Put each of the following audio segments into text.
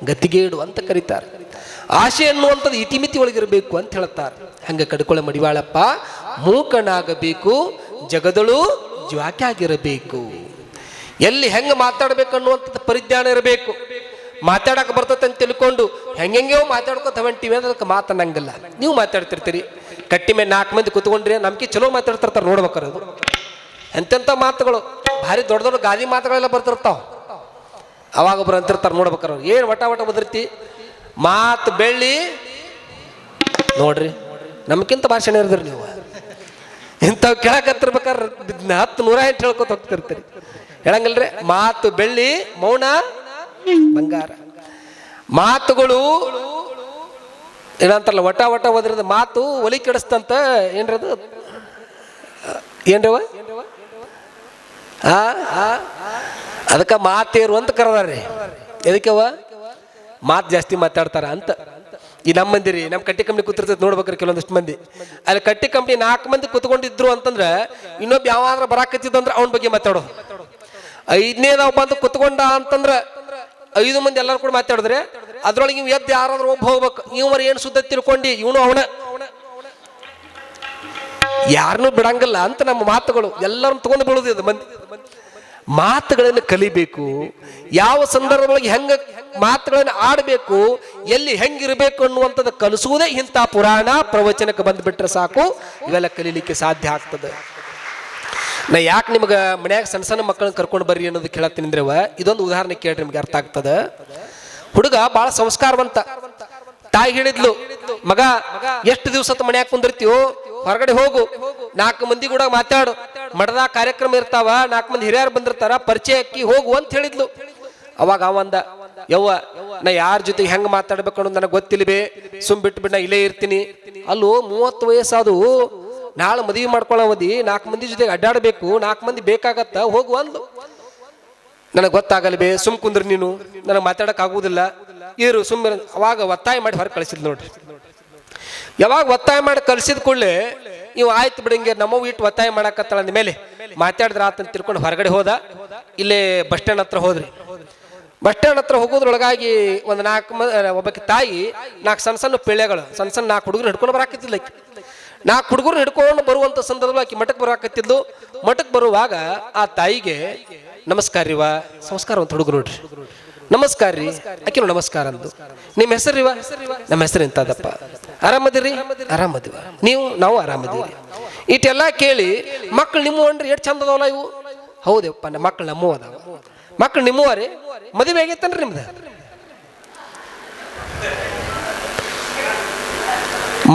ಗತಿಗೇಡು ಅಂತ ಕರೀತಾರೆ. ಆಶೆ ಅನ್ನುವಂಥದ್ದು ಇತಿಮಿತಿ ಒಳಗಿರಬೇಕು ಅಂತ ಹೇಳ್ತಾರೆ. ಹಂಗೆ ಕಡ್ಕೊಳ ಮಡಿವಾಳಪ್ಪ ಮೂಕನಾಗಬೇಕು, ಜಗದಳು ಜ್ವಾಕ್ಯಾಗಿರಬೇಕು. ಎಲ್ಲಿ ಹೆಂಗೆ ಮಾತಾಡ್ಬೇಕು ಅನ್ನುವಂಥದ್ದು ಪರಿಜ್ಞಾನ ಇರಬೇಕು. ಮಾತಾಡಕ್ಕೆ ಬರ್ತತೆ ಅಂತ ತಿಳ್ಕೊಂಡು ಹೆಂಗೆಂಗೋ ಮಾತಾಡ್ಕೊತ ಹೊಂಟಿವಿ ಅಂದ್ರೆ ಅದಕ್ಕೆ ಮಾತನ್ನಂಗಿಲ್ಲ. ನೀವು ಮಾತಾಡ್ತಿರ್ತೀರಿ, ಕಟ್ಟಿ ಮೇಲೆ 4 ಮಂದಿ ಕುತ್ಕೊಂಡ್ರಿ ನಮ್ಗೆ ಚಲೋ ಮಾತಾಡ್ತಿರ್ತಾರೆ, ನೋಡ್ಬೇಕಾರೆ ಅದು ಎಂತೆಂಥ ಮಾತುಗಳು ಭಾರಿ ದೊಡ್ಡ ದೊಡ್ಡ ಗಾದಿ ಮಾತುಗಳೆಲ್ಲ ಬರ್ತಿರ್ತಾವ. ಅವಾಗ ಒಬ್ರು ಅಂತಿರ್ತಾರೆ, ನೋಡ್ಬೇಕಾರೆ ಏನು ವಟ ವಟ ಬದರ್ತಿ ಮಾತು ಬೆಳ್ಳಿ ನೋಡ್ರಿ. ನಮ್ಗಿಂತ ಭಾಷಣ ಇರಿದ್ರಿ ನೀವು. ಇಂಥವು ಕೇಳಕತ್ತಿರ್ಬೇಕಾದ್ರೆ 10-108 ಹೇಳ್ಕೊತ ಹೋಗ್ತಿರ್ತೀರಿ. ಹೇಳಂಗಿಲ್ರಿ, ಮಾತು ಬೆಳ್ಳಿ ಮೌನ ಬಂಗಾರ. ಮಾತುಗಳು ಏನಂತಾರಲ್ಲ, ವಟ ವಟ ಒದ್ರದ ಮಾತು ಒಲಿ ಕೆಡಿಸ್ತಂತ. ಏನ್ರದು ಏನ್ರವ ಅದಕ್ಕೆ ಮಾತೇರು ಅಂತ ಕರೆದಾರ್ರಿ. ಎದಕ್ಕವ ಮಾತು ಜಾಸ್ತಿ ಮಾತಾಡ್ತಾರ ಅಂತ. ಈ ನಮ್ಮ ಮಂದಿ ರೀ, ನಮ್ಮ ಕಟ್ಟಿ ಕಂಪ್ನಿ ಕೂತಿರ್ತೈತೆ ನೋಡ್ಬೇಕ್ರಿ. ಕೆಲವೊಂದಿಷ್ಟು ಮಂದಿ ಅಲ್ಲಿ ಕಟ್ಟಿ ಕಂಪ್ನಿ 4 ಮಂದಿ ಕುತ್ಕೊಂಡಿದ್ರು ಅಂತಂದ್ರೆ ಇನ್ನೊಬ್ಬ ಯಾವಾದ್ರ ಬರಾಕತ್ತಿದ್ದಂದ್ರೆ ಅವನ ಬಗ್ಗೆ ಮಾತಾಡೋದು. 5ನೇದವ ಬಂದು ಕುತ್ಕೊಂಡ ಅಂತಂದ್ರೆ 5 ಮಂದಿ ಎಲ್ಲರೂ ಕೂಡ ಮಾತಾಡಿದ್ರೆ ಅದ್ರೊಳಗೆ ಇವ್ ಎದ್ದು ಯಾರಾದ್ರೂ ಒಬ್ಬ ಹೋಗ್ಬೇಕು. ಇವ್ರ ಏನು ಸುದ್ದ ತಿಳ್ಕೊಂಡು ಇವನು ಅವನ ಯಾರನ್ನೂ ಬಿಡಂಗಿಲ್ಲ ಅಂತ ನಮ್ಮ ಮಾತುಗಳು ಎಲ್ಲರೂ ತಗೊಂಡು ಬೀಳುದು. ಇದು ಮಂದಿ ಮಾತುಗಳನ್ನು ಕಲಿಬೇಕು. ಯಾವ ಸಂದರ್ಭದೊಳಗೆ ಹೆಂಗ ಮಾತುಗಳನ್ನು ಆಡಬೇಕು, ಎಲ್ಲಿ ಹೆಂಗಿರಬೇಕು ಅನ್ನುವಂಥದ್ದು ಕಲಿಸುವುದೇ ಇಂಥ ಪುರಾಣ ಪ್ರವಚನಕ್ಕೆ ಬಂದುಬಿಟ್ರೆ ಸಾಕು, ಇವೆಲ್ಲ ಕಲೀಲಿಕ್ಕೆ ಸಾಧ್ಯ ಆಗ್ತದೆ. ನಾ ಯಾಕೆ ನಿಮ್ಗೆ ಮನ್ಯಾಗ ಸಣ್ಣ ಸಣ್ಣ ಮಕ್ಕಳನ್ನ ಕರ್ಕೊಂಡು ಬರ್ರಿ ಅನ್ನೋದು ಕೇಳತ್ತೀನಿ ಅಂದ್ರೆ ಇದೊಂದು ಉದಾಹರಣೆ ಕೇಳ್ರಿ, ನಿಮ್ಗೆ ಅರ್ಥ ಆಗ್ತದೆ. ಹುಡುಗ ಭಾಳ ಸಂಸ್ಕಾರವಂತ. ತಾಯಿ ಹೇಳಿದ್ಲು, ಮಗ ಎಷ್ಟು ದಿವಸ ಮನ್ಯಾಗ ಕುಂದಿರ್ತೀವೋ, ಹೊರಗಡೆ ಹೋಗು, 4 ಮಂದಿ ಕೂಡ ಮಾತಾಡು, ಮಠದ ಕಾರ್ಯಕ್ರಮ ಇರ್ತಾವ, 4 ಮಂದಿ ಹಿರಿಯರು ಬಂದಿರ್ತಾರ, ಪರಿಚಯ ಅಕ್ಕಿ ಹೋಗು ಅಂತ ಹೇಳಿದ್ಲು. ಅವಾಗ ಅವಂದ, ಯವ್ವ ನಾ ಯಾರ ಜೊತೆಗೆ ಹೆಂಗೆ ಮಾತಾಡ್ಬೇಕು ಅನ್ನೋದು ನನಗೆ ಗೊತ್ತಿಲ್ವೇ, ಸುಮ್ ಬಿಟ್ಟು ನಾ ಇಲ್ಲೇ ಇರ್ತೀನಿ. ಅಲ್ಲೂ 30 ವಯಸ್ಸಾದು, ನಾಳೆ ಮದುವೆ ಮಾಡ್ಕೊಳ್ಳೋವದಿ, 4 ಮಂದಿ ಜೊತೆಗೆ ಅಡ್ಡಾಡಬೇಕು, 4 ಮಂದಿ ಬೇಕಾಗತ್ತ, ಹೋಗು ಅಂದ್ಲು. ನನಗೆ ಗೊತ್ತಾಗಲ್ವೇ, ಸುಮ್ ಕುಂದ್ರಿ ನೀನು, ನನಗೆ ಮಾತಾಡಕ್ ಆಗುದಿಲ್ಲ, ಇರು ಸುಮ್ಮನೆ. ಅವಾಗ ಒತ್ತಾಯ ಮಾಡಿ ಹೊರಗೆ ಕಳಿಸಿದ್ ನೋಡ್ರಿ. ಯಾವಾಗ ಒತ್ತಾಯ ಮಾಡಿ ಕಳ್ಸಿದ ಕೂಡಲೇ ಇವು ಆಯ್ತು ಬಿಡಂಗೆ ನಮ್ಮವು ಇಟ್ಟು ಒತ್ತಾಯ ಮಾಡಕತ್ತಾಳ ಅಂದ ಮೇಲೆ ಮಾತಾಡಿದ್ರ ಆತಂತ ತಿಳ್ಕೊಂಡು ಹೊರಗಡೆ ಹೋದ. ಇಲ್ಲೇ ಬಸ್ ಸ್ಟ್ಯಾಂಡ್ ಹತ್ರ ಹೋದ್ರಿ. ಬಸ್ ಸ್ಟ್ಯಾಂಡ್ ಹತ್ರ ಹೋಗೋದ್ರೊಳಗಾಗಿ ಒಂದು 4 ಒಬ್ಬಕ್ಕೆ ತಾಯಿ 4 ಸಣ್ಣ ಸಣ್ಣ ಪಿಳ್ಳೆಗಳು, ಸಣ್ಣ 4 ಹುಡುಗರು ಹಿಡ್ಕೊಂಡು ಬರಾಕತ್ತಿದ್ಲ. 4 ಹುಡುಗರು ಹಿಡ್ಕೊಂಡು ಬರುವಂತ ಸಂದರ್ಭ ಆಕಿ ಮಠಕ್ಕೆ ಬರಾಕತ್ತಿದ್ಲು. ಮಠಕ್ಕೆ ಬರುವಾಗ ಆ ತಾಯಿಗೆ ನಮಸ್ಕಾರ ರೀವಾ, ಸಂಸ್ಕಾರ ಅಂತ ಹುಡುಗರು ನೋಡ್ರಿ, ನಮಸ್ಕಾರ ರೀ. ಆಕಿನು ನಮಸ್ಕಾರ ಅಂದು. ನಿಮ್ಮ ಹೆಸರಿವ? ನಮ್ಮ ಹೆಸರು ಎಂತದಪ್ಪ. ಆರಾಮದಿರಿ? ಆರಾಮದಿವ. ನಾವು ಆರಾಮದಿವಿ. ಇಟ್ಟೆಲ್ಲ ಕೇಳಿ ಮಕ್ಳು ನಿಮ್ಮ ಅನ್ರಿ ಎಷ್ಟು ಚಂದ ಅದಾವಲ್ಲ ಇವು. ಹೌದಪ್ಪ, ನಮ್ಮ ಮಕ್ಳು ನಮ್ಮೂ ಅದಾವ. ಮಕ್ಳು ನಿಮ್ಮವರೇ? ಮದುವೆ ಆಗೈತನ್ರಿ ನಿಮ್ದು?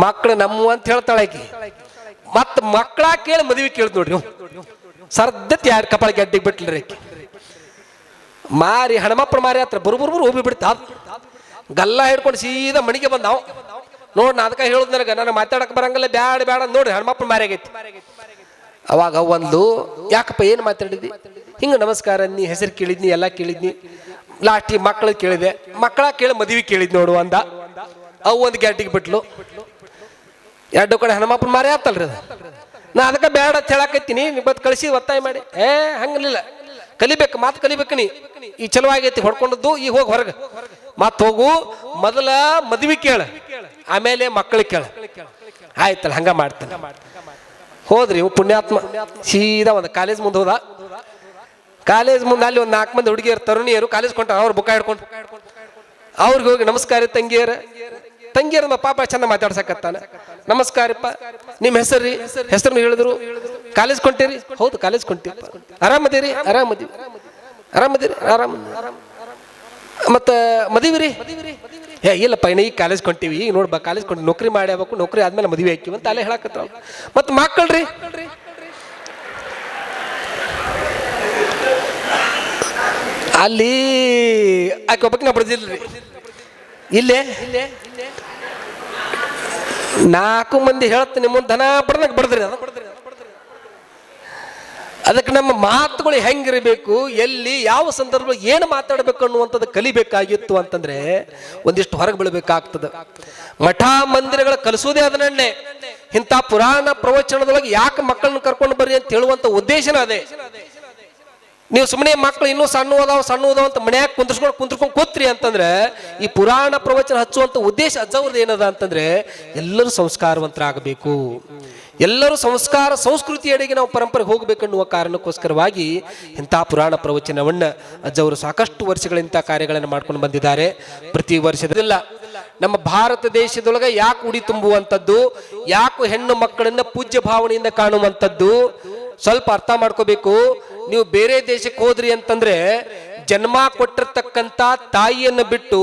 ಮಕ್ಳು ನಮ್ಮ ಅಂತ ಹೇಳ್ತಾಳೆ ಆಕಿ. ಮತ್ ಮಕ್ಕಳ ಕೇಳಿ ಮದುವೆ ಕೇಳ್ದು ನೋಡ್ರಿ. ಸರ್ದತ್ 2 ಕಪಾಳ ಗಡ್ಡಿಗೆ ಬಿಟ್ಲ್ರಿ ಆಕಿ. ಮಾರಿ ಹಣಮಪ್ಪನ ಮಾರಿ ಹತ್ರ ಬರು ಹೋಗಿ ಬಿಡ್ತಾ ಗಲ್ಲ ಹಿಡ್ಕೊಂಡು ಸೀದಾ ಮಣಿಗೆ ಬಂದಾವ. ನೋಡ್ ನಾ ಅದಕ್ಕೆ ಹೇಳುದು, ನನಗೆ ಮಾತಾಡಕ್ ಬರಂಗಿಲ್ಲ, ಬ್ಯಾಡ ಬ್ಯಾಡ ನೋಡ್ರಿ ಹಣಮಪ್ಪನ ಮಾರಿ ಆಗೈತಿ. ಅವಾಗ ಒಂದು, ಯಾಕಪ್ಪ ಏನು ಮಾತಾಡಿದ್ವಿ? ಹಿಂಗ ನಮಸ್ಕಾರ ನೀ ಹೆಸರು ಕೇಳಿದ್ನಿ, ಎಲ್ಲ ಕೇಳಿದ್ನಿ, ಲಾಸ್ಟಿಗೆ ಮಕ್ಕಳು ಕೇಳಿದೆ, ಮಕ್ಕಳ ಕೇಳಿ ಮದುವೆ ಕೇಳಿದ್ ನೋಡು ಅಂದ. ಅವು ಒಂದು ಗ್ಯಾಟಿಗೆ ಬಿಟ್ಲು. 2 ಕಡೆ ಹನುಮಪ್ಪನ ಮಾರಿ ಆತಲ್ರಿ ಅದು. ನಾ ಅದಕ್ಕೆ ಬ್ಯಾಡ ಅಂತ ಹೇಳಕತ್ತೀನಿ, ಇವತ್ತು ಕಳಿಸಿ ಒತ್ತಾಯ ಮಾಡಿ. ಹಂಗಲಿಲ್ಲ, ಕಲಿಬೇಕು, ಮಾತು ಕಲಿಬೇಕು. ನೀ ಈ ಚಲೋ ಆಗೈತಿ ಹೊಡ್ಕೊಂಡದ್ದು, ಈಗ ಹೋಗಿ ಹೊರಗೆ ಮತ್ ಹೋಗು. ಮೊದಲ ಮದ್ವಿ ಕೇಳ, ಆಮೇಲೆ ಮಕ್ಕಳಿಗೆ ಕೇಳ. ಆಯ್ತಲ್ಲ, ಹಂಗ ಮಾಡ್ತಾನೆ. ಹೋದ್ರಿ ಪುಣ್ಯಾತ್ಮ ಸೀದಾ ಒಂದು ಕಾಲೇಜ್ ಮುಂದೆ ಹೋದ. ಕಾಲೇಜ್ ಮುಂದೆ ಅಲ್ಲಿ ಒಂದು 4 ಮಂದಿ ಹುಡುಗಿಯರು, ತರುಣಿಯರು ಕಾಲೇಜ್ ಕೊಂಡ. ಅವ್ರು ಬುಕ್ಕ ಹಿಡ್ಕೊಂಡು ಅವ್ರಿಗೆ ಹೋಗಿ ನಮಸ್ಕಾರ ತಂಗಿಯರ ಪಾಪ ಚಂದ ಮಾತಾಡ್ಸಕತ್ತಾನ. ನಮಸ್ಕಾರಪ್ಪ, ನಿಮ್ಮ ಹೆಸರು? ಹೆಸರನ್ನು ಹೇಳಿದ್ರು. ಕಾಲೇಜ್ ಕೊಂಟೇರಿ? ಹೌದು, ಕಾಲೇಜ್ ಕೊಂಟಿಪ್ಪ. ಆರಾಮದಿರಿ? ಆರಾಮದಿವಿ. ಆರಾಮದಿರಿ? ಆರಾಮ. ಮತ್ತ ಮದುವೆ? ಇಲ್ಲಪ್ಪ, ಇನ್ನು ಈಗ ಕಾಲೇಜ್ ಕೊಂತೀವಿ, ಈಗ ನೋಡ್ಬಾ ಕಾಲೇಜ್ ಕೊಂಡು ನೌಕರಿ ಮಾಡಿ ಆಗ್ಬೇಕು, ನೌಕರಿ ಆದ್ಮೇಲೆ ಮದುವೆ ಹಾಕಿವಿ ಅಂತ ಅಲ್ಲೇ ಹೇಳಕತ್ತ. ಮತ್ ಮಕ್ಕಳ್ರಿ? ಅಲ್ಲಿ ಆಕೆ ಒಬ್ಬಕ್ಕೆ ನಾ ಬಡ್ದಿಲ್ರಿ. ಇಲ್ಲೇ 4 ಮಂದಿ ಹೇಳ್ತೀನಿ, ನಿಮ್ಮ ದನ ಬಡ್ದಾಗ ಬಡದ್ರಿ. ಅದಕ್ಕೆ ನಮ್ಮ ಮಾತುಗಳು ಹೆಂಗಿರಬೇಕು, ಎಲ್ಲಿ ಯಾವ ಸಂದರ್ಭ ಏನು ಮಾತಾಡಬೇಕು ಅನ್ನುವಂಥದ್ದು ಕಲಿಬೇಕಾಗಿತ್ತು ಅಂತಂದ್ರೆ ಒಂದಿಷ್ಟು ಹೊರಗೆ ಬೀಳಬೇಕಾಗ್ತದೆ. ಮಠ ಮಂದಿರಗಳ ಕಲಿಸೋದೇ ಅದನ್ನೇ. ಇಂಥ ಪುರಾಣ ಪ್ರವಚನದೊಳಗೆ ಯಾಕೆ ಮಕ್ಕಳನ್ನ ಕರ್ಕೊಂಡು ಬರ್ರಿ ಅಂತ ಹೇಳುವಂತ ಉದ್ದೇಶನ ಅದೇ. ನೀವು ಸುಮ್ಮನೆ ಮಕ್ಕಳು ಇನ್ನೂ ಸಣ್ಣ ಓದಾವ ಅಂತ ಮನ್ಯಾಗ ಕುಂತ್ಕೊಂಡು ಕೂತ್ರಿ ಅಂತಂದ್ರೆ ಈ ಪುರಾಣ ಪ್ರವಚನ ಹಚ್ಚುವಂತ ಉದ್ದೇಶ ಅಜ್ಜವ್ರದ್ದು ಏನದ ಅಂತಂದ್ರೆ ಎಲ್ಲರೂ ಸಂಸ್ಕಾರವಂತರಾಗಬೇಕು, ಎಲ್ಲರೂ ಸಂಸ್ಕೃತಿಯಡೆಗೆ ನಾವು ಪರಂಪರೆಗೆ ಹೋಗ್ಬೇಕನ್ನುವ ಕಾರಣಕ್ಕೋಸ್ಕರವಾಗಿ ಇಂಥ ಪುರಾಣ ಪ್ರವಚನವನ್ನ ಅಜ್ಜವರು ಸಾಕಷ್ಟು ವರ್ಷಗಳ ಇಂಥ ಕಾರ್ಯಗಳನ್ನು ಮಾಡ್ಕೊಂಡು ಬಂದಿದ್ದಾರೆ. ಪ್ರತಿ ವರ್ಷದಲ್ಲ ನಮ್ಮ ಭಾರತ ದೇಶದೊಳಗೆ ಯಾಕೆ ಉಡಿ ತುಂಬುವಂಥದ್ದು, ಯಾಕೆ ಹೆಣ್ಣು ಮಕ್ಕಳನ್ನ ಪೂಜ್ಯ ಭಾವನೆಯಿಂದ ಕಾಣುವಂಥದ್ದು ಸ್ವಲ್ಪ ಅರ್ಥ ಮಾಡ್ಕೋಬೇಕು. ನೀವು ಬೇರೆ ದೇಶಕ್ಕೆ ಹೋದ್ರಿ ಅಂತಂದ್ರೆ ಜನ್ಮ ಕೊಟ್ಟಿರ್ತಕ್ಕಂಥ ತಾಯಿಯನ್ನು ಬಿಟ್ಟು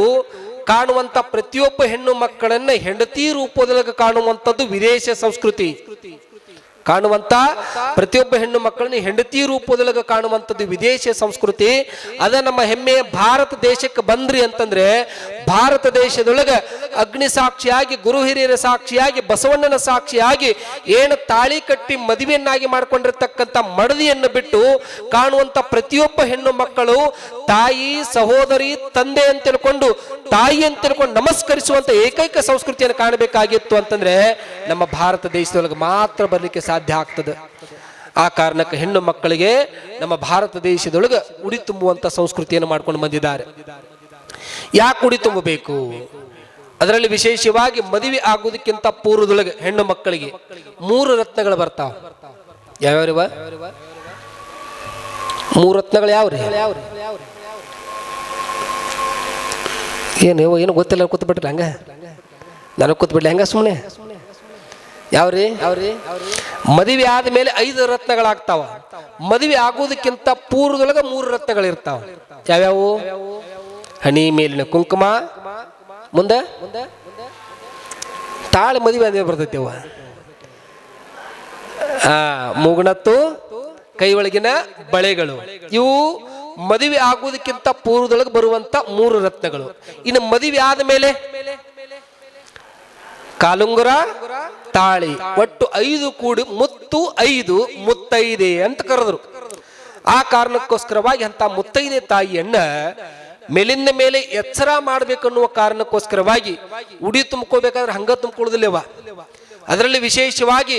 ಕಾಣುವಂತ ಪ್ರತಿಯೊಬ್ಬ ಹೆಣ್ಣು ಮಕ್ಕಳನ್ನ ಹೆಂಡತಿ ರೂಪದೊಳಗೆ ಕಾಣುವಂಥದ್ದು ವಿದೇಶ ಸಂಸ್ಕೃತಿ. ಕಾಣುವಂತ ಪ್ರತಿಯೊಬ್ಬ ಹೆಣ್ಣು ಮಕ್ಕಳನ್ನ ಹೆಂಡತಿ ರೂಪದೊಳಗೆ ಕಾಣುವಂಥದ್ದು ವಿದೇಶ ಸಂಸ್ಕೃತಿ. ಅದ ನಮ್ಮ ಹೆಮ್ಮೆಯ ಭಾರತ ದೇಶಕ್ಕೆ ಬಂದ್ರಿ ಅಂತಂದ್ರೆ ಭಾರತ ದೇಶದೊಳಗೆ ಅಗ್ನಿ ಸಾಕ್ಷಿಯಾಗಿ, ಗುರು ಹಿರಿಯರ ಸಾಕ್ಷಿಯಾಗಿ, ಬಸವಣ್ಣನ ಸಾಕ್ಷಿಯಾಗಿ ಏನು ತಾಳಿ ಕಟ್ಟಿ ಮದುವೆಯನ್ನಾಗಿ ಮಾಡ್ಕೊಂಡಿರ್ತಕ್ಕಂಥ ಮಡದಿಯನ್ನು ಬಿಟ್ಟು ಕಾಣುವಂತ ಪ್ರತಿಯೊಬ್ಬ ಹೆಣ್ಣು ಮಕ್ಕಳು ತಾಯಿ, ಸಹೋದರಿ, ತಂದೆ ಅಂತ ತಿಳ್ಕೊಂಡು, ತಾಯಿ ಅಂತ ತಿಳ್ಕೊಂಡು ನಮಸ್ಕರಿಸುವಂತ ಏಕೈಕ ಸಂಸ್ಕೃತಿಯನ್ನು ಕಾಣಬೇಕಾಗಿತ್ತು ಅಂತಂದ್ರೆ ನಮ್ಮ ಭಾರತ ದೇಶದೊಳಗೆ ಮಾತ್ರ ಬರ್ಲಿಕ್ಕೆ ಸಾಧ್ಯ ಆಗ್ತದೆ. ಆ ಕಾರಣಕ್ಕೆ ಹೆಣ್ಣು ಮಕ್ಕಳಿಗೆ ನಮ್ಮ ಭಾರತ ದೇಶದೊಳಗೆ ಉಡಿ ತುಂಬುವಂತ ಸಂಸ್ಕೃತಿಯನ್ನು ಮಾಡ್ಕೊಂಡು ಬಂದಿದ್ದಾರೆ. ಯಾಕೆ ಉಡಿ ತುಂಬಬೇಕು? ಅದರಲ್ಲಿ ವಿಶೇಷವಾಗಿ ಮದುವೆ ಆಗುವುದಕ್ಕಿಂತ ಪೂರ್ವದೊಳಗೆ ಹೆಣ್ಣು ಮಕ್ಕಳಿಗೆ 3 ರತ್ನಗಳು ಬರ್ತಾವ. ಯಾವ್ಯಾವ 3 ರತ್ನಗಳು? ಯಾವ್ರಿ? ಏನು ಗೊತ್ತಿಲ್ಲ, ಕೂತ್ಬಿಟ್ರಿ ಹಂಗ, ನನಗೆ ಕೂತ್ಬಿಡ್ಲಿ ಹಂಗ ಸುಮ್ಮನೆ. ಯಾವ್ರಿ? ಮದುವೆ ಆದ್ಮೇಲೆ 5 ರತ್ನಗಳಾಗ್ತಾವ. ಮದುವೆ ಆಗೋದಕ್ಕಿಂತ ಪೂರ್ವದೊಳಗ 3 ರತ್ನಗಳಿರ್ತಾವ. ಯಾವ್ಯಾವು? ಹಣಿ ಮೇಲಿನ ಕುಂಕುಮ, ಮುಂದೆ ತಾಳೆ ಮದುವೆ ಆದ್ಮೇಲೆ ಬರ್ತೈತಿ ಅವ, ಮೂಗುಣತ್ತು, ಕೈ ಒಳಗಿನ ಬಳೆಗಳು. ಇವು ಮದುವೆ ಆಗುವುದಕ್ಕಿಂತ ಪೂರ್ವದೊಳಗೆ ಬರುವಂತ 3 ರತ್ನಗಳು. ಇನ್ನು ಮದುವೆ ಆದ ಮೇಲೆ ಕಾಲುಂಗುರ, ತಾಳಿ, ಒಟ್ಟು 5 ಕೂಡಿ ಮುತ್ತು 5 ಮುತ್ತೈದೆ ಅಂತ ಕರೆದ್ರು. ಆ ಕಾರಣಕ್ಕೋಸ್ಕರವಾಗಿ ಅಂತ ಮುತ್ತೈದೆ ತಾಯಿಯನ್ನ ಮೇಲಿಂದ ಮೇಲೆ ಎಚ್ಚರ ಮಾಡ್ಬೇಕನ್ನುವ ಕಾರಣಕ್ಕೋಸ್ಕರವಾಗಿ ಉಡಿ ತುಂಬ್ಕೋಬೇಕಾದ್ರೆ ಹಂಗ ತುಂಬ್ಕೊಳ್ಳೋದಿಲ್ಲವ. ಅದರಲ್ಲಿ ವಿಶೇಷವಾಗಿ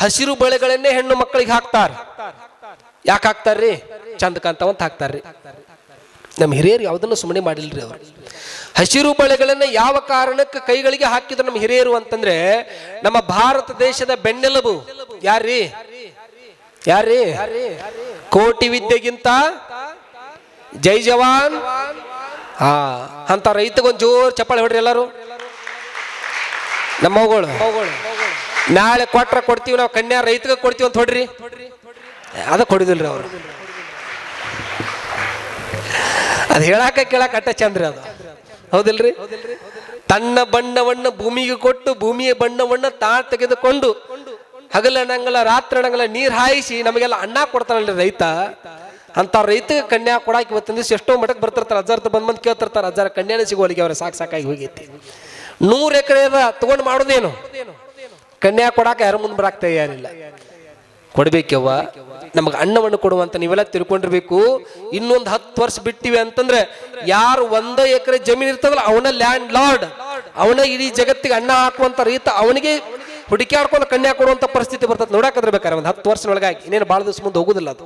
ಹಸಿರು ಬಳೆಗಳನ್ನೇ ಹೆಣ್ಣು ಮಕ್ಕಳಿಗೆ ಹಾಕ್ತಾರ. ಯಾಕೆ ಹಾಕ್ತಾರ್ರಿ? ಚಂದ ಕಾಂತವಂತ ಹಾಕ್ತಾರ್ರಿ. ನಮ್ಮ ಹಿರಿಯರು ಯಾವುದನ್ನು ಸುಮ್ಮನೆ ಮಾಡಿಲ್ರಿ. ಅವರು ಹಸಿರು ಬಳೆಗಳನ್ನ ಯಾವ ಕಾರಣಕ್ಕೆ ಕೈಗಳಿಗೆ ಹಾಕಿದ್ರು ನಮ್ಮ ಹಿರಿಯರು ಅಂತಂದ್ರೆ ನಮ್ಮ ಭಾರತ ದೇಶದ ಬೆನ್ನೆಲುಬು ಯಾರ್ರಿ? ಕೋಟಿ ವಿದ್ಯೆಗಿಂತ ಜೈ ಜವಾನ್. ಅಂತ ರೈತಗೊಂದು ಜೋರ್ ಚಪ್ಪಾಳೆ ಹೊಡ್ರಿ ಎಲ್ಲರೂ. ನಮ್ಮ ಮಗಳು ನಾಳೆ ಕೊಡ್ತೀವಿ ನಾವು, ಕನ್ಯಾ ರೈತಗೆ ಕೊಡ್ತೀವಿ ಅಂತ ಹೊಡ್ರಿ. ಅದ ಕೊಡುದಿಲ್ರಿ ಅವರು. ಅದು ಹೇಳಾಕ ಕೇಳಾಕ ಅಟ್ಟ ಚಂದ್ರಿ ಅದು, ಹೌದಿಲ್ರಿ? ತನ್ನ ಬಣ್ಣವನ್ನ ಭೂಮಿಗೆ ಕೊಟ್ಟು ಭೂಮಿಯ ಬಣ್ಣವನ್ನ ತೆಗೆದುಕೊಂಡು ಹಗಲನಂಗಲ ರಾತ್ರಿನಂಗಲ ನೀರ್ ಹಾಯಿಸಿ ನಮಗೆಲ್ಲ ಅನ್ನ ಕೊಡ್ತಾನಲ್ರಿ ರೈತ. ಅಂತ ರೈತಗೆ ಕನ್ಯಾ ಕೊಡಾಕ ಇವತ್ತಿನ ದಿವಸ ಎಷ್ಟೋ ಮಠಕ್ಕೆ ಬರ್ತಿರ್ತಾರೆ. ಅಜ್ಜಾರ್ತ ಬಂದ್ ಕೇಳ್ತಿರ್ತಾರೆ, ಅಜ್ಜಾರ ಕನ್ಯಾನ ಸಿಗೋಲಿಗೆ ಅವ್ರ ಸಾಕಾಗಿ ಹೋಗೈತಿ. 100 ಎಕರೆ ತಗೊಂಡು ಮಾಡೋದೇನು? ಕನ್ಯಾ ಕೊಡಾಕ ಯಾರು ಮುಂದೆ ಬರಾಕ್ ತಯಾರಿಲ್ಲ. ಕೊಡ್ಬೇಕವ್ವ, ನಮಗೆ ಅನ್ನವನ್ನು ಕೊಡುವಂತ ನೀವೆಲ್ಲ ತಿಳ್ಕೊಂಡಿರ್ಬೇಕು. ಇನ್ನೊಂದು 10 ವರ್ಷ ಬಿಟ್ಟಿವಿ ಅಂತಂದ್ರೆ ಯಾರು 1 ಎಕರೆ ಜಮೀನು ಇರ್ತದಲ್ಲ ಅವನ ಲ್ಯಾಂಡ್ ಲಾರ್ಡ್, ಅವನ ಇಡೀ ಜಗತ್ತಿಗೆ ಅನ್ನ ಹಾಕುವಂತ ರೈತ, ಅವನಿಗೆ ಹುಡುಕಾಡ್ಕೊಂಡು ಕನ್ಯಾ ಕೊಡುವಂತ ಪರಿಸ್ಥಿತಿ ಬರ್ತದೆ. ನೋಡಾಕದಿರ್ಬೇಕಾರೆ ಒಂದು 10 ವರ್ಷದೊಳಗಾಗಿ, ಇನ್ನೇನು ಭಾಳ ದಿವಸ ಮುಂದೆ ಹೋಗುದಿಲ್ಲ ಅದು.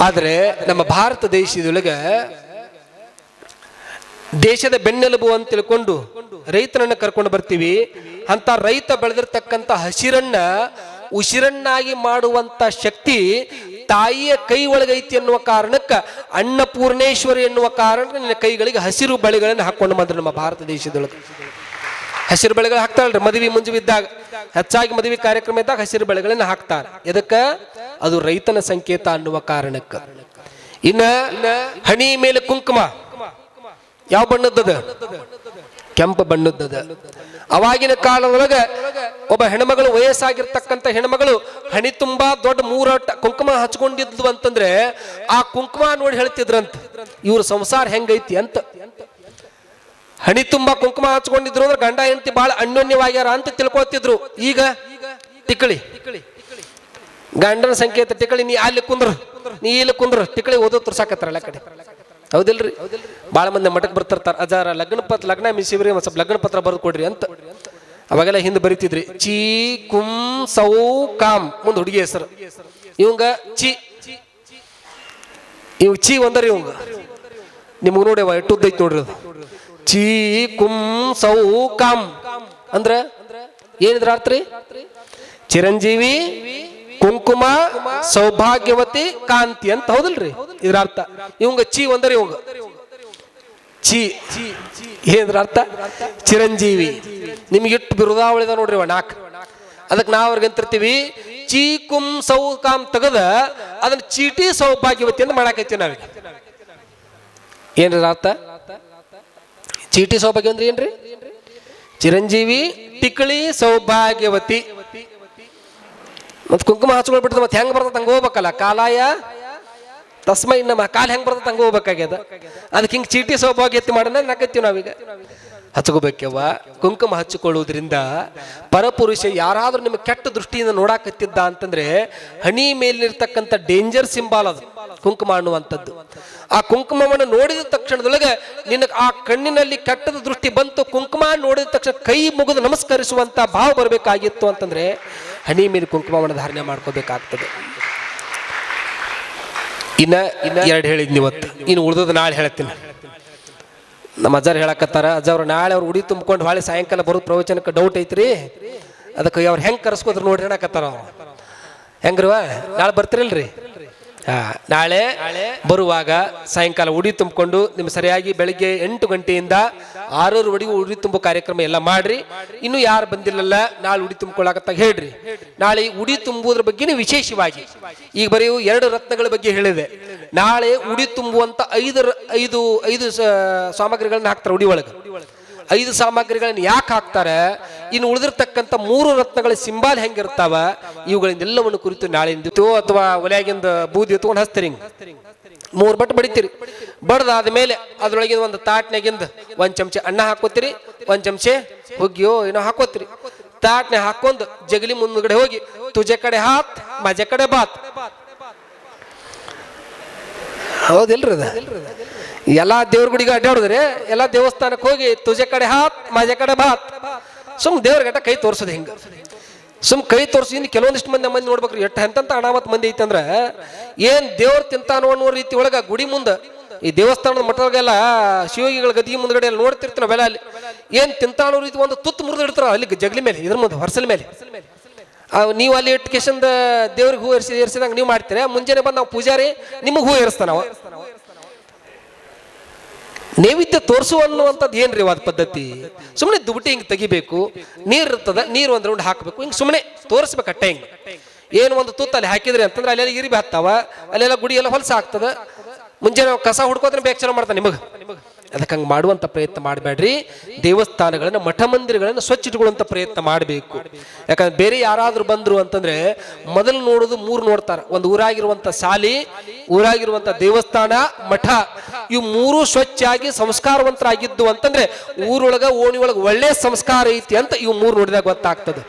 ಆದ್ರೆ ನಮ್ಮ ಭಾರತ ದೇಶದೊಳಗೆ ದೇಶದ ಬೆನ್ನೆಲುಬು ಅಂತ ತಿಳ್ಕೊಂಡು ರೈತನನ್ನ ಕರ್ಕೊಂಡು ಬರ್ತೀವಿ. ಅಂತ ರೈತ ಬೆಳೆದಿರ್ತಕ್ಕಂಥ ಹಸಿರನ್ನ ಉಸಿರನ್ನಾಗಿ ಮಾಡುವಂತ ಶಕ್ತಿ ತಾಯಿಯ ಕೈ ಒಳಗೈತಿ ಎನ್ನುವ ಕಾರಣಕ್ಕೆ ಅನ್ನಪೂರ್ಣೇಶ್ವರಿ ಎನ್ನುವ ಕಾರಣಕ್ಕೆ ನಿನ್ನ ಕೈಗಳಿಗೆ ಹಸಿರು ಬಳೆಗಳನ್ನು ಹಾಕೊಂಡು ಬಂದ್ರು. ನಮ್ಮ ಭಾರತ ದೇಶದೊಳಗೆ ಹಸಿರು ಬಳೆಗಳು ಹಾಕ್ತಾರಲ್ರಿ ಮದುವೆ ಮುಂಜುವಿದ್ದಾಗ, ಹೆಚ್ಚಾಗಿ ಮದುವೆ ಕಾರ್ಯಕ್ರಮ ಇದ್ದಾಗ ಹಸಿರು ಬಳೆಗಳನ್ನ ಹಾಕ್ತಾರೆ. ಎದಕ್ಕ? ಅದು ರೈತನ ಸಂಕೇತ ಅನ್ನುವ ಕಾರಣಕ್ಕೆ. ಇನ್ನ ಹಣಿ ಮೇಲೆ ಕುಂಕುಮ ಯಾವ ಬಣ್ಣದ್ದದ? ಕೆಂಪು ಬಣ್ಣದ್ದದ. ಅವಾಗಿನ ಕಾಲದೊಳಗ ಒಬ್ಬ ಹೆಣ್ಮಗಳು, ವಯಸ್ಸಾಗಿರ್ತಕ್ಕಂಥ ಹೆಣ್ಮಗಳು ಹಣಿ ತುಂಬಾ ದೊಡ್ಡ 3 ಕುಂಕುಮ ಹಚ್ಕೊಂಡಿದ್ದು ಅಂತಂದ್ರೆ ಆ ಕುಂಕುಮ ನೋಡಿ ಹೇಳ್ತಿದ್ರಂತ ಇವ್ರ ಸಂಸಾರ ಹೆಂಗೈತಿ ಅಂತ. ಹಣಿ ತುಂಬಾ ಕುಂಕುಮ ಹಚ್ಕೊಂಡಿದ್ರು ಅಂದ್ರೆ ಗಂಡ ಹೆಂಡತಿ ಬಹಳ ಅನ್ಯೋನ್ಯವಾಗ್ಯಾರ ಅಂತ ತಿಳ್ಕೊತಿದ್ರು. ಈಗ ಟಿಕಳಿ, ಗಂಡನ ಸಂಕೇತ ಟಿಕಳಿ. ನೀ ಅಲ್ಲಿ ಕುಂದ್ರ, ನೀ ಇಲ್ಲಿ ಕುಂದ್ರ, ಟಿಕಳಿ ಓದೋ ತುರ್ಸಾಕತ್ತಾರಲ್ಲ ಕಡೆ, ಹೌದಿಲ್ರಿ? ಬಾಳ ಮಂದಿ ಮಠಕ್ಕೆ ಬರ್ತಿರ್ತಾರ, ಅಜಾರ ಲಗ್ನ ಮಿಸಿವ್ರಿ ಸ್ವಲ್ಪ ಲಗ್ನ ಪತ್ರ ಬರೆದು ಕೊಡ್ರಿ ಅಂತ. ಅವಾಗೆಲ್ಲ ಹಿಂದೆ ಬರಿತಿದ್ರಿ ಚಿ ಕುಂ ಸೌ ಕಾಮ್ ಮುಂದೆ ಹುಡುಗಿ ಹೆಸರು. ಇವಂಗ ಚಿ ಇವ್ ಚಿ ಒಂದರಿ ಇವಂಗ ನಿಮ್ಗೆ ನೋಡಿ ಎಟ್ಟುದ್ದೈತಿ ನೋಡ್ರಿ ಅದು ಚೀ ಕುಂ ಸೌ ಕಾಂ ಅಂದ್ರ ಏನಿದ್ರ ಅರ್ಥ ರೀ? ಚಿರಂಜೀವಿ, ಕುಂಕುಮ, ಸೌಭಾಗ್ಯವತಿ, ಕಾಂತಿ ಅಂತ ಹೌದಲ್ರಿ ಇದ್ರ ಅರ್ಥ. ಇವಂಗ ಚಿ ಒಂದರಿ ಇವಂಗ ಚಿ ಏನಿದ್ರ ಅರ್ಥ? ಚಿರಂಜೀವಿ. ನಿಮ್ಗೆ ಇಟ್ಟು ಬಿರುದಾವಳಿದ ನೋಡ್ರಿ ಅವ ನಾಲ್ಕು. ಅದಕ್ಕೆ ನಾವು ಅವ್ರಿಗೆ ಅಂತಿರ್ತೀವಿ ಚೀ ಕುಂ ಸೌ ಕಾಂ ತೆಗದ ಅದನ್ನ ಚೀಟಿ ಸೌಭಾಗ್ಯವತಿ ಅಂತ ಮಾಡಾಕೈತಿ ನಾವೀಗ. ಏನ್ರಿ ಅರ್ಥ? ಚೀಟಿ ಸೌಭಾಗ್ಯ ಅಂದ್ರೆ ಏನ್ರಿ? ಚಿರಂಜೀವಿ, ಟಿಕಳಿ, ಸೌಭಾಗ್ಯವತಿ. ಮತ್ ಕುಂಕುಮ ಹಚ್ಕೊಳ್ಬಿಡ್ತದ ಮತ್ತೆ ಹೆಂಗ್ ಬರ್ತದ ಹಂಗ ಹೋಗ್ಬೇಕಲ್ಲ. ಕಾಲಾಯ ತಸ್ಮೈ ನಮ್ಮ ಕಾಲ ಹೆಂಗ್ ಬರ್ತದ ಹಂಗ ಹೋಗ್ಬೇಕಾಗ್ಯದ. ಅದಕ್ಕೆ ಹಿಂಗ್ ಚೀಟಿ ಸೌಭಾಗ್ಯತೆ ಮಾಡೋಣ ನಾಕೈತಿವಿ ನಾವೀಗ. ಹಚ್ಕೋಬೇಕವ್ವ. ಕುಂಕುಮ ಹಚ್ಚಿಕೊಳ್ಳುವುದ್ರಿಂದ ಪರಪುರುಷ ಯಾರಾದ್ರೂ ನಿಮ್ಗೆ ಕೆಟ್ಟ ದೃಷ್ಟಿಯಿಂದ ನೋಡಾಕತ್ತಿದ್ದ ಅಂತಂದ್ರೆ ಹಣಿ ಮೇಲಿರ್ತಕ್ಕಂಥ ಡೇಂಜರ್ ಸಿಂಬಾಲ್ ಅದು ಕುಂಕುಮ ಅನ್ನುವಂಥದ್ದು. ಆ ಕುಂಕುಮವನ್ನು ನೋಡಿದ ತಕ್ಷಣದೊಳಗೆ ನಿನ್ನ ಆ ಕಣ್ಣಿನಲ್ಲಿ ಕೆಟ್ಟದ ದೃಷ್ಟಿ ಬಂತು. ಕುಂಕುಮ ನೋಡಿದ ತಕ್ಷಣ ಕೈ ಮುಗಿದು ನಮಸ್ಕರಿಸುವಂತ ಭಾವ ಬರಬೇಕಾಗಿತ್ತು ಅಂತಂದ್ರೆ ಹಣಿ ಮೇಲೆ ಕುಂಕುಮವನ್ನು ಧಾರಣೆ ಮಾಡ್ಕೋಬೇಕಾಗ್ತದೆ. ಇನ್ನ ಎರಡು ಹೇಳಿದ್ನಿ ಇವತ್ತು, ಇನ್ನು ಉಳಿದದ್ದು ನಾಳೆ ಹೇಳ್ತೀನಿ. ನಮ್ಮ ಅಜ್ಜಾರು ಹೇಳಕತ್ತಾರ, ಅಜ್ಜವ್ರು ನಾಳೆ ಅವ್ರು ಉಡಿ ತುಂಬ್ಕೊಂಡು ಹೊಳೆ ಸಾಯಂಕಾಲ ಬರೋದು ಪ್ರವಚನಕ್ಕೆ ಡೌಟ್ ಐತ್ರಿ, ಅದಕ್ಕೆ ಅವ್ರು ಹೆಂಗೆ ಕರೆಸ್ಕೋದ್ರು ನೋಡಿ ಹೇಳಕತ್ತಾರ. ಅವ್ರು ಹೆಂಗ್ರವ ನಾಳೆ ಬರ್ತಿರಲ್ರಿ? ನಾಳೆ ಬರುವಾಗ ಸಾಯಂಕಾಲ ಉಡಿ ತುಂಬಿಕೊಂಡು ನಿಮ್ ಸರಿಯಾಗಿ ಬೆಳಿಗ್ಗೆ 8 ಗಂಟೆಯಿಂದ 6:30ವರೆಗೂ ಉಡಿ ತುಂಬೋ ಕಾರ್ಯಕ್ರಮ ಎಲ್ಲ ಮಾಡ್ರಿ. ಇನ್ನು ಯಾರು ಬಂದಿಲ್ಲಲ್ಲ ನಾಳೆ ಉಡಿ ತುಂಬಿಕೊಳ್ಳಾಕತ್ತಾಗ ಹೇಳ್ರಿ. ನಾಳೆ ಉಡಿ ತುಂಬುವುದ್ರ ಬಗ್ಗೆ ವಿಶೇಷವಾಗಿ ಈಗ ಬರೀ 2 ರತ್ನಗಳ ಬಗ್ಗೆ ಹೇಳಿದೆ. ನಾಳೆ ಉಡಿ ತುಂಬುವಂತ 5 ಸಾಮಗ್ರಿಗಳನ್ನ ಹಾಕ್ತಾರೆ ಉಡಿ ಒಳಗೆ. 5 ಸಾಮಗ್ರಿಗಳನ್ನ ಯಾಕೆ ಹಾಕ್ತಾರೆ, ಇನ್ನು ಉಳಿದಿರ್ತಕ್ಕಂಥ 3 ರತ್ನಗಳ ಸಿಂಬಾಲ್ ಹೆಂಗಿರ್ತಾವ ಇವುಗಳಿಂದೆಲ್ಲವನ್ನು ಕುರಿತು ನಾಳೆಯಿಂದ ಅಥವಾ ಒಲೆಯಾಗಿಂದ ಬೂದಿ ಎತ್ಕೊಂಡು ಹಚ್ತೀರಿ. 3 ಬಟ್ ಬಡಿತೀರಿ. ಬಡ್ದಾದ ಮೇಲೆ ಅದ್ರೊಳಗಿಂದ ಒಂದು ತಾಟ್ನಾಗಿಂದ 1 ಚಮಚೆ ಅನ್ನ ಹಾಕೋತೀರಿ, 1 ಚಮಚೆ ಹುಗ್ಗಿಯೋ ಏನೋ ಹಾಕೋತೀರಿ. ತಾಟ್ನೆ ಹಾಕೊಂಡು ಜಗಲಿ ಮುಂದ್ಗಡೆ ಹೋಗಿ ತುಜೆ ಕಡೆ ಹಾತ್ ಮಜೆ ಕಡೆ ಬಾತ್. ಹೌದಿಲ್ರಿ? ಅದ ಎಲ್ಲಾ ದೇವ್ರ ಗುಡಿಗೆ ಅಡ್ಡಾಡಿದ್ರೆ ಎಲ್ಲಾ ದೇವಸ್ಥಾನಕ್ಕೆ ಹೋಗಿ ತುಜೆ ಕಡೆ ಹಾತ್ ಮಜೆ ಕಡೆ ಬಾತ್. ಸುಮ್ ದೇವ್ರ ಗಟ್ಟ ಕೈ ತೋರ್ಸೋದು ಹಿಂಗ. ಸುಮ್ ಕೈ ತೋರ್ಸಿ. ಇನ್ನು ಕೆಲವೊಂದಿಷ್ಟು ಮಂದಿ ನೋಡ್ಬೇಕ್ರಿ ಎಷ್ಟು ಎಂತ ಅನಾಮತ್ ಮಂದಿ ಐತಂದ್ರ ಏನ್ ದೇವ್ರ ತಿಂತಾನೋ ಅನ್ನೋ ರೀತಿ ಒಳಗ ಗುಡಿ ಮುಂದೆ ಈ ದೇವಸ್ಥಾನದ ಮಠಗಳಿಗೆಲ್ಲ ಶಿವಗಿಗಳ ಗದಿಗೆ ಮುಂದ್ಗಡೆ ಎಲ್ಲ ನೋಡ್ತಿರ್ತೀವಿ ನಾವೆಲ್ಲ. ಅಲ್ಲಿ ಏನ್ ತಿಂತಾನೋ ರೀತಿ ಒಂದು ತುತ್ತು ಮುರಿದು ಇಡ್ತಾರ ಅಲ್ಲಿ ಜಗಲಿ ಮೇಲೆ, ಇದ್ರ ಮುಂದೆ ಹೊರಸಲ ಮೇಲೆ. ನೀವು ಅಲ್ಲಿ ಇಟ್ಟು ಕೇಶಂದ ದೇವ್ರಿಗೆ ಹೂ ಏರ್ಸಿದಂಗ ನೀವು ಮಾಡ್ತೀರ. ಮುಂಜಾನೆ ಬಂದು ನಾವು ಪೂಜಾರಿ ನಿಮಗೆ ಹೂ ಏರಿಸ್ತಾನ. ನೈವೇದ್ಯ ತೋರಿಸು ಅನ್ನುವಂಥದ್ದು ಏನ್ರಿ ಅದ ಪದ್ಧತಿ? ಸುಮ್ಮನೆ ದುಬಟಿ ಹಿಂಗೆ ತೆಗಿಬೇಕು, ನೀರು ಇರ್ತದ, ನೀರು ಒಂದು ರೌಂಡ್ ಹಾಕಬೇಕು, ಹಿಂಗೆ ಸುಮ್ಮನೆ ತೋರಿಸ್ಬೇಕು ಅಟ್ಟೆ. ಹಿಂಗೆ ಏನು ಒಂದು ತುತ್ತ ಅಲ್ಲಿ ಹಾಕಿದ್ರಿ ಅಂತಂದ್ರೆ ಅಲ್ಲೆಲ್ಲ ಇರಿಬಿ ಹತ್ತಾವ, ಅಲ್ಲೆಲ್ಲ ಗುಡಿ ಎಲ್ಲ ಹೊಲಸ ಆಗ್ತದ. ಮುಂಜಾನೆ ಕಸ ಹುಡ್ಕೋದ್ರೆ ಬೇಗ ಚಲೋ ಮಾಡ್ತಾನೆ ನಿಮಗೆ. ಅದಕ್ಕೆ ಹಂಗೆ ಮಾಡುವಂಥ ಪ್ರಯತ್ನ ಮಾಡಬೇಡ್ರಿ. ದೇವಸ್ಥಾನಗಳನ್ನ ಮಠ ಮಂದಿರಗಳನ್ನು ಸ್ವಚ್ಛ ಇಟ್ಕೊಳ್ಳುವಂಥ ಪ್ರಯತ್ನ ಮಾಡಬೇಕು. ಯಾಕಂದ್ರೆ ಬೇರೆ ಯಾರಾದ್ರೂ ಬಂದ್ರು ಅಂತಂದ್ರೆ ಮೊದಲು ನೋಡೋದು 3 ನೋಡ್ತಾರೆ. ಒಂದು ಊರಾಗಿರುವಂಥ ಶಾಲಿ, ಊರಾಗಿರುವಂಥ ದೇವಸ್ಥಾನ, ಮಠ, ಇವು 3 ಸ್ವಚ್ಛಾಗಿ ಸಂಸ್ಕಾರವಂತರಾಗಿದ್ದು ಅಂತಂದ್ರೆ ಊರೊಳಗ ಓಣಿ ಒಳಗೆ ಒಳ್ಳೆ ಸಂಸ್ಕಾರ ಐತಿ ಅಂತ ಇವು 3 ನೋಡಿದಾಗ ಗೊತ್ತಾಗ್ತದೆ.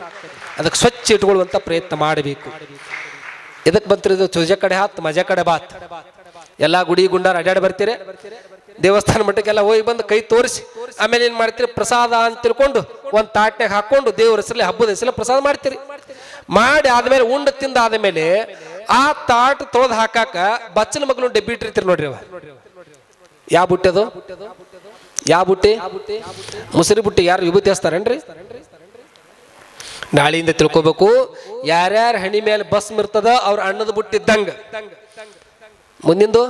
ಅದಕ್ಕೆ ಸ್ವಚ್ಛ ಇಟ್ಕೊಳ್ಳುವಂಥ ಪ್ರಯತ್ನ ಮಾಡಬೇಕು. ಇದಕ್ಕೆ ಬಂತಿರೋದು ತುಜೆ ಕಡೆ ಹಾತ್ ಮಜೆ ಕಡೆ ಬಾತ್. ಎಲ್ಲಾ ಗುಡಿ ಗುಂಡಾರ ಅಡ್ಡಾಡಿ ಬರ್ತೀರಿ, ದೇವಸ್ಥಾನ ಮಟ್ಟಕ್ಕೆಲ್ಲ ಹೋಗಿ ಬಂದು ಕೈ ತೋರಿಸಿ ಆಮೇಲೆ ಏನ್ ಮಾಡ್ತೀರಿ, ಪ್ರಸಾದ ಅಂತ ತಿಳ್ಕೊಂಡು ಒಂದು ತಾಟ್ನಾಗ ಹಾಕೊಂಡು ದೇವ್ರ ಹೆಸರಲ್ಲಿ ಹಬ್ಬದ ಹೆಸರಲ್ಲಿ ಪ್ರಸಾದ ಮಾಡ್ತೀರಿ. ಮಾಡಿ ಆದ್ಮೇಲೆ ಉಂಡ ತಿಂದ ಆದ್ಮೇಲೆ ಆ ತಾಟ್ ತೊಳೆದು ಹಾಕಾಕ ಬಚ್ಚಲ ಮಗಲು ಡಬ್ಬಿ ಇಟ್ಟಿರ್ತೀರಿ ನೋಡ್ರಿ. ಅವ ಯಾವ ಬುಟ್ಟಿ ಅದು? ಯಾವ ಬುಟ್ಟಿ? ಮುಸರಿ ಬುಟ್ಟಿ. ಯಾರು ವಿಭೂತಿ ಹಚ್ತಾರೇನ್ರಿ? ನಾಳೆಯಿಂದ ತಿಳ್ಕೊಬೇಕು. ಯಾರ್ಯಾರ ಹಣಿ ಮೇಲೆ ಬಸ್ ಇರ್ತದ ಅವ್ರ ಅಣ್ಣದ ಬುಟ್ಟಿದ್ದಂಗ ಮುಂದಿಂದು